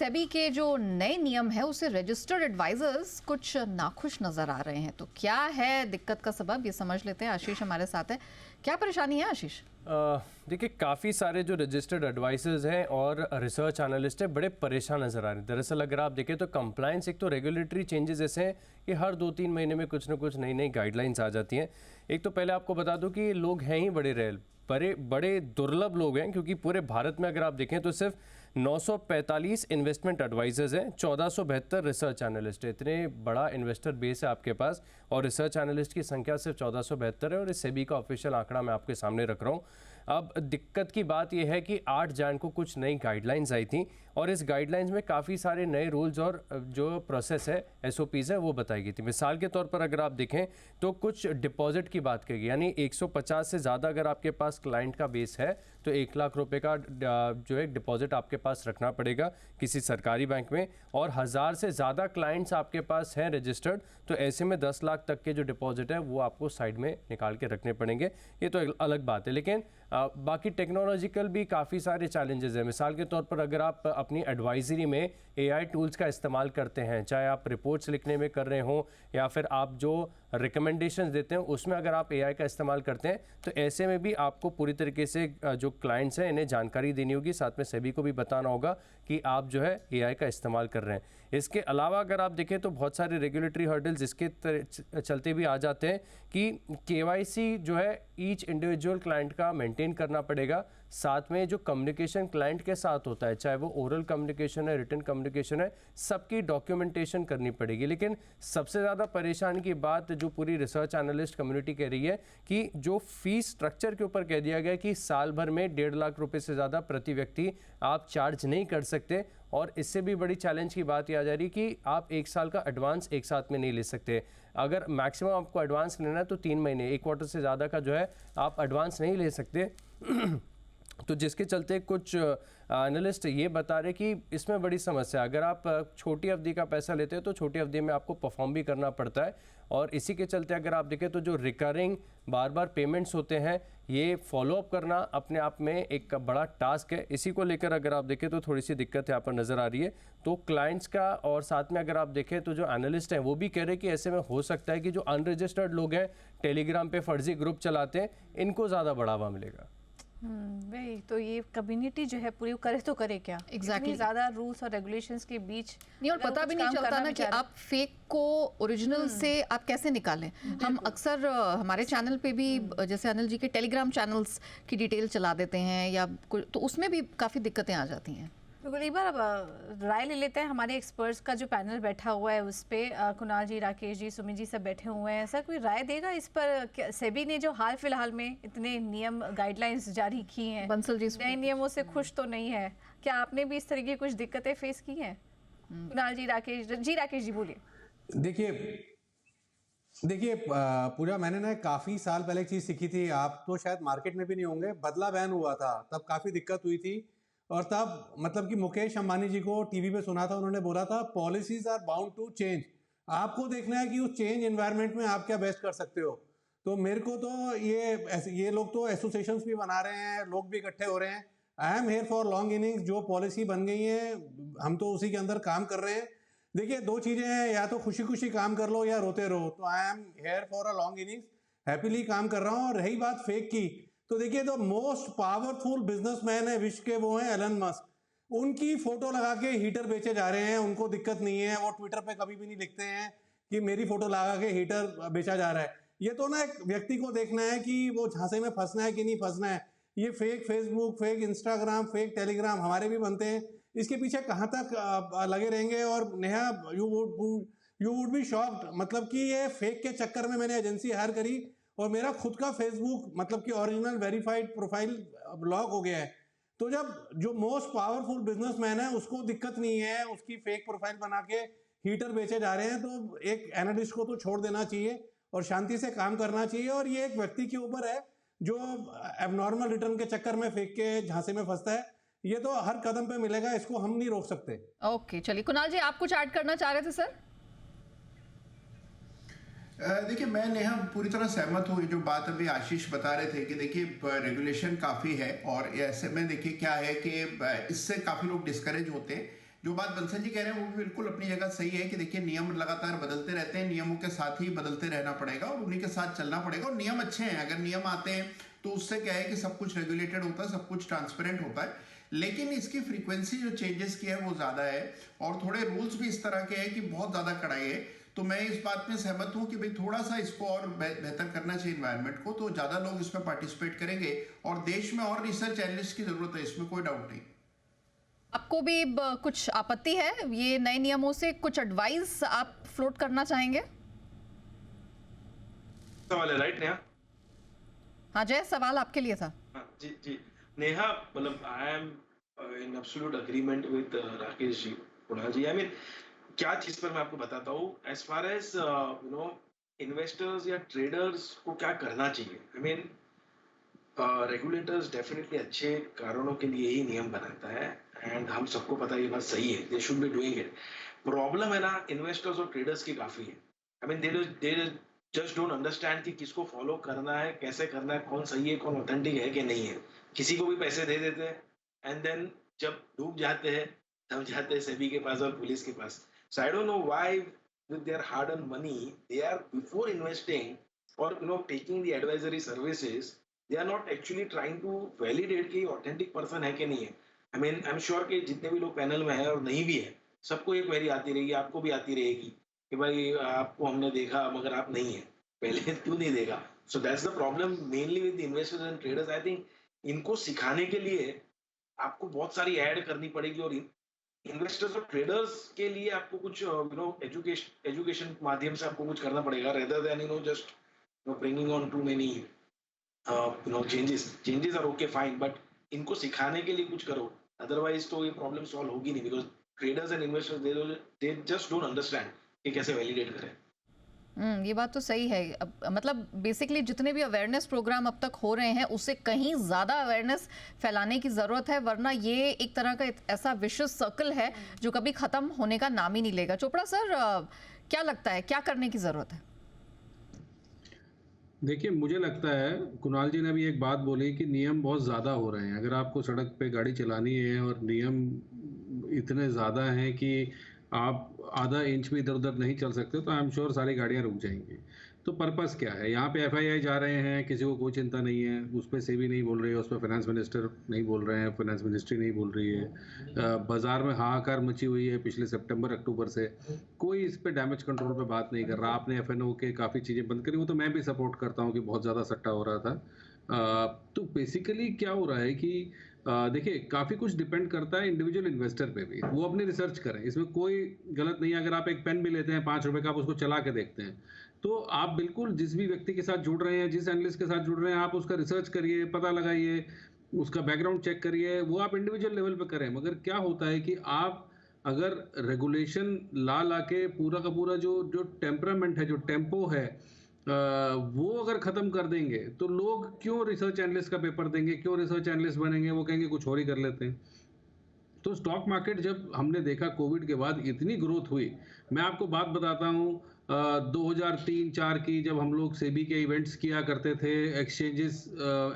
सेबी के जो नए नियम है उससे रजिस्टर्ड एडवाइजर्स कुछ नाखुश नजर आ रहे हैं, तो क्या है दिक्कत का सबब ये समझ लेते हैं। आशीष हमारे साथ है, क्या परेशानी है आशीष? देखिए, काफ़ी सारे जो रजिस्टर्ड एडवाइजर्स हैं और रिसर्च एनालिस्ट हैं बड़े परेशान नज़र आ रहे हैं। दरअसल अगर आप देखें तो कंप्लायंस, एक तो रेगुलेटरी चेंजेस ऐसे हैं कि हर 2-3 महीने में कुछ ना कुछ नई नई गाइडलाइंस आ जाती हैं। एक तो पहले आपको बता दूं कि लोग हैं ही बड़े दुर्लभ लोग हैं, क्योंकि पूरे भारत में अगर आप देखें तो सिर्फ 945 इन्वेस्टमेंट एडवाइजर्स हैं, 1472 रिसर्च एनालिस्ट है। इतने बड़ा इन्वेस्टर बेस है आपके पास और रिसर्च एनालिस्ट की संख्या सिर्फ 1472 है, और इस सेबी का ऑफिशियल आंकड़ा मैं आपके सामने रख रहा हूँ। अब दिक्कत की बात यह है कि 8 जैन को कुछ नई गाइडलाइंस आई थी, और इस गाइडलाइंस में काफ़ी सारे नए रूल्स और जो प्रोसेस है, SOPs है, वो बताई गई थी। मिसाल के तौर पर अगर आप देखें तो कुछ डिपॉजिट की बात करी, यानी 150 से ज़्यादा अगर आपके पास क्लाइंट का बेस है तो 1 लाख रुपए का जो है डिपॉजिट आपके पास रखना पड़ेगा किसी सरकारी बैंक में, और 1000 से ज़्यादा क्लाइंट्स आपके पास हैं रजिस्टर्ड, तो ऐसे में 10 लाख तक के जो डिपॉजिट है वो आपको साइड में निकाल के रखने पड़ेंगे। ये तो एक अलग बात है, लेकिन बाकी टेक्नोलॉजिकल भी काफ़ी सारे चैलेंजेस हैं। मिसाल के तौर पर अगर आप अपनी एडवाइजरी में AI टूल्स का इस्तेमाल करते हैं, चाहे आप रिपोर्ट्स लिखने में कर रहे हों या फिर आप जो रिकमेंडेशंस देते हैं उसमें अगर आप AI का इस्तेमाल करते हैं, तो ऐसे में भी आपको पूरी तरीके से जो क्लाइंट्स हैं इन्हें जानकारी देनी होगी, साथ में सेबी को भी बताना होगा कि आप जो है AI का इस्तेमाल कर रहे हैं। इसके अलावा अगर आप देखें तो बहुत सारे रेगुलेटरी हर्डल्स इसके चलते भी आ जाते हैं कि KYC जो है ईच इंडिविजुअल क्लाइंट का मेंटेन करना पड़ेगा, साथ में जो कम्युनिकेशन क्लाइंट के साथ होता है, चाहे वो ओरल कम्युनिकेशन है, रिटन कम्युनिकेशन है, सबकी डॉक्यूमेंटेशन करनी पड़ेगी। लेकिन सबसे ज़्यादा परेशानी की बात जो पूरी रिसर्च एनालिस्ट कम्युनिटी कह रही है कि जो फीस स्ट्रक्चर के ऊपर कह दिया गया कि साल भर में 1.5 लाख रुपए से ज़्यादा प्रति व्यक्ति आप चार्ज नहीं कर सकते, और इससे भी बड़ी चैलेंज की बात ये आ जा रही है कि आप 1 साल का एडवांस एक साथ में नहीं ले सकते। अगर मैक्सिमम आपको एडवांस लेना है तो 3 महीने, 1 क्वार्टर से ज़्यादा का जो है आप एडवांस नहीं ले सकते। तो जिसके चलते कुछ एनालिस्ट ये बता रहे कि इसमें बड़ी समस्या है। अगर आप छोटी अवधि का पैसा लेते हैं तो छोटी अवधि में आपको परफॉर्म भी करना पड़ता है, और इसी के चलते अगर आप देखें तो जो रिकरिंग बार बार पेमेंट्स होते हैं, ये फॉलोअप करना अपने आप में एक बड़ा टास्क है। इसी को लेकर अगर आप देखें तो थोड़ी सी दिक्कत यहाँ पर नज़र आ रही है। तो क्लाइंट्स का, और साथ में अगर आप देखें तो जो एनालिस्ट हैं वो भी कह रहे हैं कि ऐसे में हो सकता है कि जो अनरजिस्टर्ड लोग हैं, टेलीग्राम पे फर्जी ग्रुप चलाते हैं, इनको ज़्यादा बढ़ावा मिलेगा। भाई, तो ये कम्युनिटी जो है पूरी करे तो करे क्या? एग्जैक्टली ज़्यादा रूल्स और रेगुलेशंस के बीच नहीं, और पता भी नहीं चलता ना कि आप फेक को ओरिजिनल से आप कैसे निकालें। हम अक्सर हमारे चैनल पे भी जैसे अनिल जी के टेलीग्राम चैनल्स की डिटेल चला देते हैं या तो उसमें भी काफ़ी दिक्कतें आ जाती हैं। बिल्कुल, एक बार अब राय ले लेते हैं। हमारे एक्सपर्ट्स का जो पैनल बैठा हुआ है उस पर कुणाल जी, राकेश जी, सुमित जी सब बैठे हुए हैं। ऐसा कोई राय देगा इस पर? सेबी ने जो हाल फिलहाल में इतने नियम गाइडलाइंस जारी की हैं, बंसल जी नए नियमों से खुश तो नहीं है, क्या आपने भी इस तरह की कुछ दिक्कतें फेस की हैं? कुणाल जी, राकेश जी बोलिए। देखिए पूजा, मैंने ना काफ़ी साल पहले एक चीज़ सीखी थी, आप तो शायद मार्केट में भी नहीं होंगे। बदला बैन हुआ था, तब काफ़ी दिक्कत हुई थी, और तब मतलब कि मुकेश अंबानी जी को टीवी पे सुना था, उन्होंने बोला था policies are bound to change. आपको देखना है कि उस चेंज एनवायरनमेंट में आप क्या बेस्ट कर सकते हो। तो मेरे को तो ये लोग तो एसोसिएशंस भी बना रहे हैं, लोग भी इकट्ठे हो रहे हैं। I am here for long innings. जो पॉलिसी बन गई है हम तो उसी के अंदर काम कर रहे हैं। देखिए, 2 चीज़ें हैं, या तो खुशी खुशी काम कर लो या रोते रहो। तो I am here for a long innings, happily काम कर रहा हूँ। और रही बात फेक की, तो देखिए, तो मोस्ट पावरफुल बिजनेसमैन है विश्व के, वो हैं एलन मस्क। उनकी फोटो लगा के हीटर बेचे जा रहे हैं, उनको दिक्कत नहीं है। वो ट्विटर पे कभी भी नहीं लिखते हैं कि मेरी फोटो लगा के हीटर बेचा जा रहा है। ये तो ना एक व्यक्ति को देखना है कि वो झांसे में फंसना है कि नहीं फंसना है। ये fake Facebook, fake Instagram, fake Telegram हमारे भी बनते हैं, इसके पीछे कहाँ तक लगे रहेंगे। और Neha, you would be shocked, मतलब कि ये फेक के चक्कर में मैंने एजेंसी हायर करी और मेरा खुद का फेसबुक मतलब कि ओरिजिनल वेरीफाइड प्रोफाइल ब्लॉक हो गया है। तो जब जो मोस्ट पावरफुल बिजनेसमैन है उसको दिक्कत नहीं है, उसकी फेक प्रोफाइल बना के हीटर बेचे जा रहे हैं, तो एक एनालिस्ट को तो छोड़ देना चाहिए और शांति से काम करना चाहिए। और ये एक व्यक्ति के ऊपर है जो एबनॉर्मल रिटर्न के चक्कर में फेक के झांसे में फंसता है। ये तो हर कदम पे मिलेगा, इसको हम नहीं रोक सकते। ओके, चलिए कुणाल जी, आप कुछ ऐड करना चाह रहे थे सर? देखिए, मैं नेहा पूरी तरह सहमत हूँ। जो बात अभी आशीष बता रहे थे कि देखिए रेगुलेशन काफ़ी है, और ऐसे में देखिए क्या है कि इससे काफ़ी लोग डिस्करेज होते हैं। जो बात बंसल जी कह रहे हैं वो भी बिल्कुल अपनी जगह सही है कि देखिए नियम लगातार बदलते रहते हैं, नियमों के साथ ही बदलते रहना पड़ेगा और उन्हीं के साथ चलना पड़ेगा। और नियम अच्छे हैं, अगर नियम आते हैं तो उससे क्या है कि सब कुछ रेगुलेटेड होता है, सब कुछ ट्रांसपेरेंट होता है। लेकिन इसकी फ्रीक्वेंसी जो चेंजेस की है वो ज़्यादा है और थोड़े रूल्स भी इस तरह के हैं कि बहुत ज़्यादा कड़ाई है। तो मैं इस बात में सहमत हूं कि भाई थोड़ा सा इसको और बेहतर करना चाहिए इन्वायरमेंट को, तो ज़्यादा लोग इसमें पार्टिसिपेट करेंगे और देश में और रिसर्च एनालिस्ट की ज़रूरत है, इसमें कोई डाउट नहीं। आपको भी कुछ आपत्ति है ये नए नियमों से? कुछ एडवाइस आप फ्लोट करना चाहेंगे? सवाल है राइट नेहा? हाँ जय, सवाल आपके लिए था। हाँ, जी जी नेहा, मतलब I am in absolute agreement with Rakesh ji, Kunal ji. I mean क्या चीज पर मैं आपको बताता हूँ, एज फार एज इन्वेस्टर्स या ट्रेडर्स को क्या करना चाहिए। आई मीन रेगुलेटर्स डेफिनेटली अच्छे कारणों के लिए ही नियम बनाता है एंड हम सबको पता है ये बात सही है, they should be doing it. Problem है ना इन्वेस्टर्स और ट्रेडर्स की काफी है। I mean they just don't understand कि किसको फॉलो करना है, कैसे करना है, कौन सही है, कौन ऑथेंटिक है कि नहीं है। किसी को भी पैसे दे देते हैं एंड देन जब डूब जाते हैं तब जाते हैं सेबी के पास और पुलिस के पास। So I don't know why with their hard earned money they are before investing or taking the advisory services, they are not actually trying to validate कि authentic person है कि नहीं है। I mean I'm sure कि जितने भी लोग panel में हैं और नहीं भी है, सबको एक क्वेरी आती रहेगी, आपको भी आती रहेगी कि भाई आपको हमने देखा मगर आप नहीं है, पहले क्यों नहीं देखा। So that's the problem mainly with investors and traders. I think इनको सिखाने के लिए आपको बहुत सारी ऐड करनी पड़ेगी और इन्वेस्टर्स और ट्रेडर्स के लिए आपको कुछ एजुकेशन माध्यम से आपको कुछ करना पड़ेगा, rather than just bringing on too many changes are okay fine, but इनको सिखाने के लिए कुछ करो, अदरवाइज तो ये प्रॉब्लम सॉल्व होगी नहीं, because traders and investors they just don't understand कि कैसे वैलिडेट करें। ये बात तो सही है। मतलब बेसिकली जितने भी अवेयरनेस प्रोग्राम अब तक हो रहे हैं उससे कहीं ज़्यादा अवेयरनेस फैलाने की ज़रूरत है, वरना ये एक तरह का ऐसा विशियस सर्कल है जो कभी ख़त्म होने का नाम ही नहीं लेगा। चोपड़ा सर, क्या लगता है क्या करने की ज़रूरत है? देखिए, मुझे लगता है कुणाल जी ने भी एक बात बोली कि नियम बहुत ज़्यादा हो रहे हैं। अगर आपको सड़क पे गाड़ी चलानी है और नियम इतने ज़्यादा हैं कि आप आधा इंच भी इधर उधर नहीं चल सकते, तो आई एम श्योर सारी गाड़ियाँ रुक जाएंगी। तो पर्पस क्या है? यहाँ पे एफआईआई जा रहे हैं, किसी को कोई चिंता नहीं है, उस पर सेबी नहीं बोल रही है, उस पर फाइनेंस मिनिस्टर नहीं बोल रहे हैं, फाइनेंस मिनिस्ट्री नहीं बोल रही है। बाजार में हाहाकार मची हुई है पिछले सितंबर अक्टूबर से, कोई इस पे डैमेज कंट्रोल पे बात नहीं कर रहा। आपने एफएनओ के काफ़ी चीज़ें बंद करी, वो तो मैं भी सपोर्ट करता हूँ कि बहुत ज़्यादा सट्टा हो रहा था। तो बेसिकली क्या हो रहा है कि देखिए, काफ़ी कुछ डिपेंड करता है इंडिविजुअल इन्वेस्टर पे भी, वो अपनी रिसर्च करें, इसमें कोई गलत नहीं है। अगर आप एक पेन भी लेते हैं 5 रुपए का, आप उसको चला के देखते हैं, तो आप बिल्कुल जिस भी व्यक्ति के साथ जुड़ रहे हैं, जिस एनालिस्ट के साथ जुड़ रहे हैं, आप उसका रिसर्च करिए, पता लगाइए, उसका बैकग्राउंड चेक करिए, वो आप इंडिविजुअल लेवल पे करें। मगर क्या होता है कि आप अगर रेगुलेशन ला के पूरा का पूरा जो टेम्परामेंट है, जो टेम्पो है, वो अगर ख़त्म कर देंगे तो लोग क्यों रिसर्च एनालिस्ट का पेपर देंगे, क्यों रिसर्च एनालिस्ट बनेंगे? वो कहेंगे कुछ और ही कर लेते हैं। तो स्टॉक मार्केट जब हमने देखा कोविड के बाद इतनी ग्रोथ हुई, मैं आपको बात बताता हूँ 2003-4 की, जब हम लोग सेबी के इवेंट्स किया करते थे, एक्सचेंजेस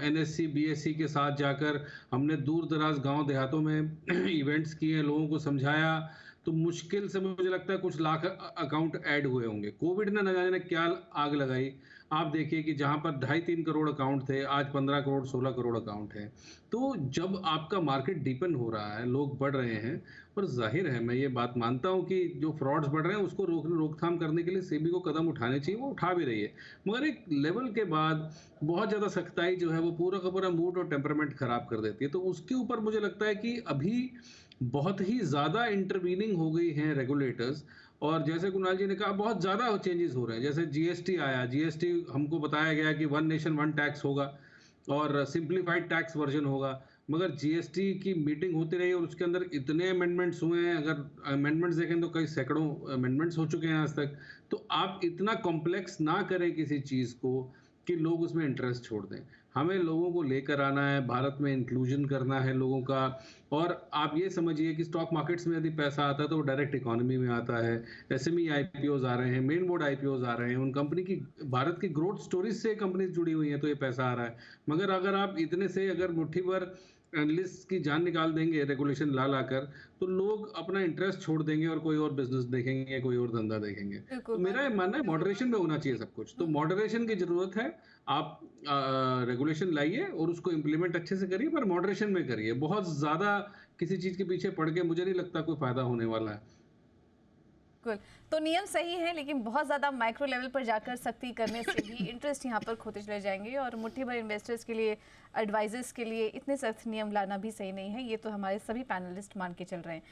एनएससी बीएससी के साथ जाकर हमने दूर दराज गांव देहातों में इवेंट्स किए, लोगों को समझाया, तो मुश्किल से मुझे लगता है कुछ लाख अकाउंट ऐड हुए होंगे। कोविड ने न जाने क्या आग लगाई। आप देखिए कि जहां पर 2.5-3 करोड़ अकाउंट थे, आज 15 करोड़ 16 करोड़ अकाउंट है। तो जब आपका मार्केट डीपन हो रहा है, लोग बढ़ रहे हैं, और जाहिर है मैं ये बात मानता हूं कि जो फ्रॉड्स बढ़ रहे हैं उसको रोकथाम करने के लिए सेबी को कदम उठाने चाहिए, वो उठा भी रही है। मगर एक लेवल के बाद बहुत ज़्यादा सख्ताई जो है वो पूरा का पूरा मूड और टेम्परामेंट खराब कर देती है। तो उसके ऊपर मुझे लगता है कि अभी बहुत ही ज़्यादा इंटरवीनिंग हो गई हैं रेगुलेटर्स, और जैसे कुणाल जी ने कहा बहुत ज़्यादा चेंजेस हो रहे हैं। जैसे जीएसटी आया, जीएसटी हमको बताया गया कि 1 नेशन 1 टैक्स होगा और सिंप्लीफाइड टैक्स वर्जन होगा, मगर जीएसटी की मीटिंग होती रही और उसके अंदर इतने अमेंडमेंट्स हुए हैं। अगर अमेंडमेंट्स देखें तो कई सैकड़ों अमेंडमेंट्स हो चुके हैं आज तक। तो आप इतना कॉम्प्लेक्स ना करें किसी चीज़ को कि लोग उसमें इंटरेस्ट छोड़ दें। हमें लोगों को लेकर आना है, भारत में इंक्लूजन करना है लोगों का। और आप ये समझिए कि स्टॉक मार्केट्स में यदि पैसा आता है तो वो डायरेक्ट इकोनॉमी में आता है। एसएमई आईपीओज आ रहे हैं, मेन बोर्ड आईपीओज आ रहे हैं, उन कंपनी की भारत की ग्रोथ स्टोरीज से कंपनीज जुड़ी हुई हैं, तो ये पैसा आ रहा है। मगर अगर आप इतने से अगर मुट्ठी भर एनालिस्ट की जान निकाल देंगे रेगुलेशन ला लाकर, तो लोग अपना इंटरेस्ट छोड़ देंगे और कोई और बिजनेस देखेंगे, कोई और धंधा देखेंगे। तो मेरा ये मानना है मॉडरेशन में होना चाहिए सब कुछ, तो मॉडरेशन की जरूरत है। आप रेगुलेशन लाइए और उसको इम्प्लीमेंट अच्छे से करिए, पर मॉडरेशन में करिए। बहुत ज्यादा किसी चीज के पीछे पड़ के मुझे नहीं लगता कोई फायदा होने वाला है। बिल्कुल, तो नियम सही है, लेकिन बहुत ज़्यादा माइक्रो लेवल पर जाकर सख्ती करने से भी इंटरेस्ट यहाँ पर खोते चले जाएंगे, और मुट्ठी भर इन्वेस्टर्स के लिए, एडवाइजर्स के लिए इतने सख्त नियम लाना भी सही नहीं है। ये तो हमारे सभी पैनलिस्ट मान के चल रहे हैं।